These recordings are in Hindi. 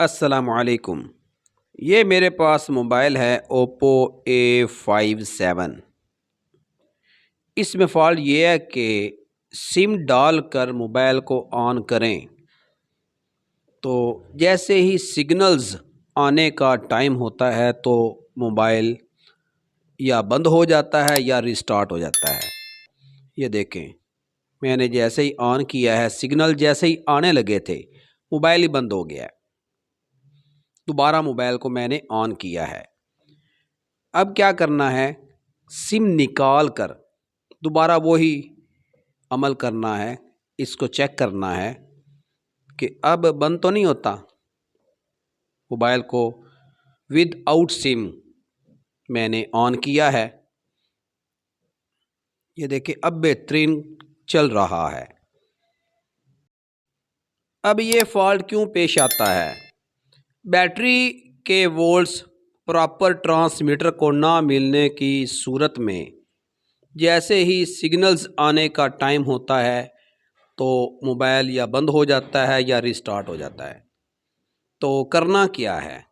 अस्सलामुअलैकुम। ये मेरे पास मोबाइल है ओप्पो A57। इसमें फ़ॉल्ट ये है कि सिम डाल कर मोबाइल को ऑन करें तो जैसे ही सिग्नल्स आने का टाइम होता है तो मोबाइल या बंद हो जाता है या रिस्टार्ट हो जाता है। ये देखें, मैंने जैसे ही ऑन किया है, सिग्नल जैसे ही आने लगे थे, मोबाइल ही बंद हो गया है। दोबारा मोबाइल को मैंने ऑन किया है। अब क्या करना है, सिम निकाल कर दोबारा वही अमल करना है। इसको चेक करना है कि अब बंद तो नहीं होता। मोबाइल को विद आउट सिम मैंने ऑन किया है। ये देखिए, अब बेहतरीन चल रहा है। अब ये फॉल्ट क्यों पेश आता है? बैटरी के वोल्ट्स प्रॉपर ट्रांसमीटर को ना मिलने की सूरत में जैसे ही सिग्नल्स आने का टाइम होता है तो मोबाइल या बंद हो जाता है या रिस्टार्ट हो जाता है। तो करना क्या है,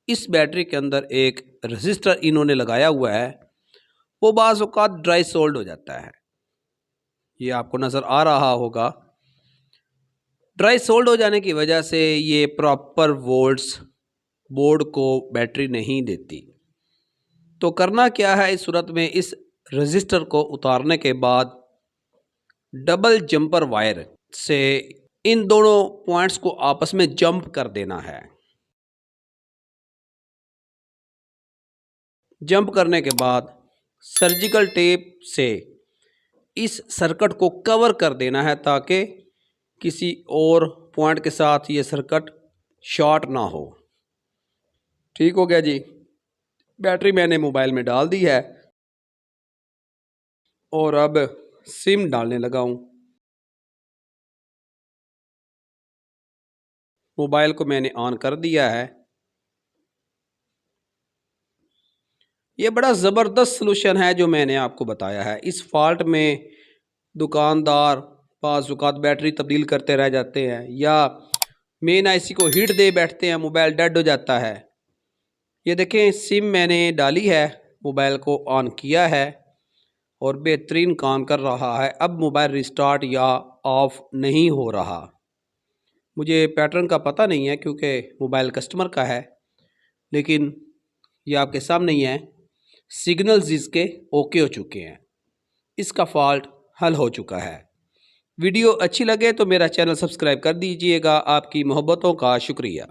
इस बैटरी के अंदर एक रजिस्टर इन्होंने लगाया हुआ है, वो बाज़ औक़ात ड्राई सोल्ड हो जाता है। ये आपको नज़र आ रहा होगा। ड्राई सोल्ड हो जाने की वजह से ये प्रॉपर वोल्ट्स बोर्ड को बैटरी नहीं देती। तो करना क्या है इस सूरत में, इस रजिस्टर को उतारने के बाद डबल जंपर वायर से इन दोनों पॉइंट्स को आपस में जंप कर देना है। जंप करने के बाद सर्जिकल टेप से इस सर्किट को कवर कर देना है ताकि किसी और पॉइंट के साथ ये सर्किट शॉर्ट ना हो। ठीक हो गया जी। बैटरी मैंने मोबाइल में डाल दी है और अब सिम डालने लगा हूँ। मोबाइल को मैंने ऑन कर दिया है। ये बड़ा ज़बरदस्त सलूशन है जो मैंने आपको बताया है। इस फॉल्ट में दुकानदार बाज़ औक़ात बैटरी तब्दील करते रह जाते हैं या मेन आईसी को हीट दे बैठते हैं, मोबाइल डेड हो जाता है। ये देखें, सिम मैंने डाली है, मोबाइल को ऑन किया है और बेहतरीन काम कर रहा है। अब मोबाइल रिस्टार्ट या ऑफ नहीं हो रहा। मुझे पैटर्न का पता नहीं है क्योंकि मोबाइल कस्टमर का है, लेकिन ये आपके सामने ही है। सिग्नल्स इसके ओके हो चुके हैं। इसका फॉल्ट हल हो चुका है। वीडियो अच्छी लगे तो मेरा चैनल सब्सक्राइब कर दीजिएगा। आपकी मोहब्बतों का शुक्रिया।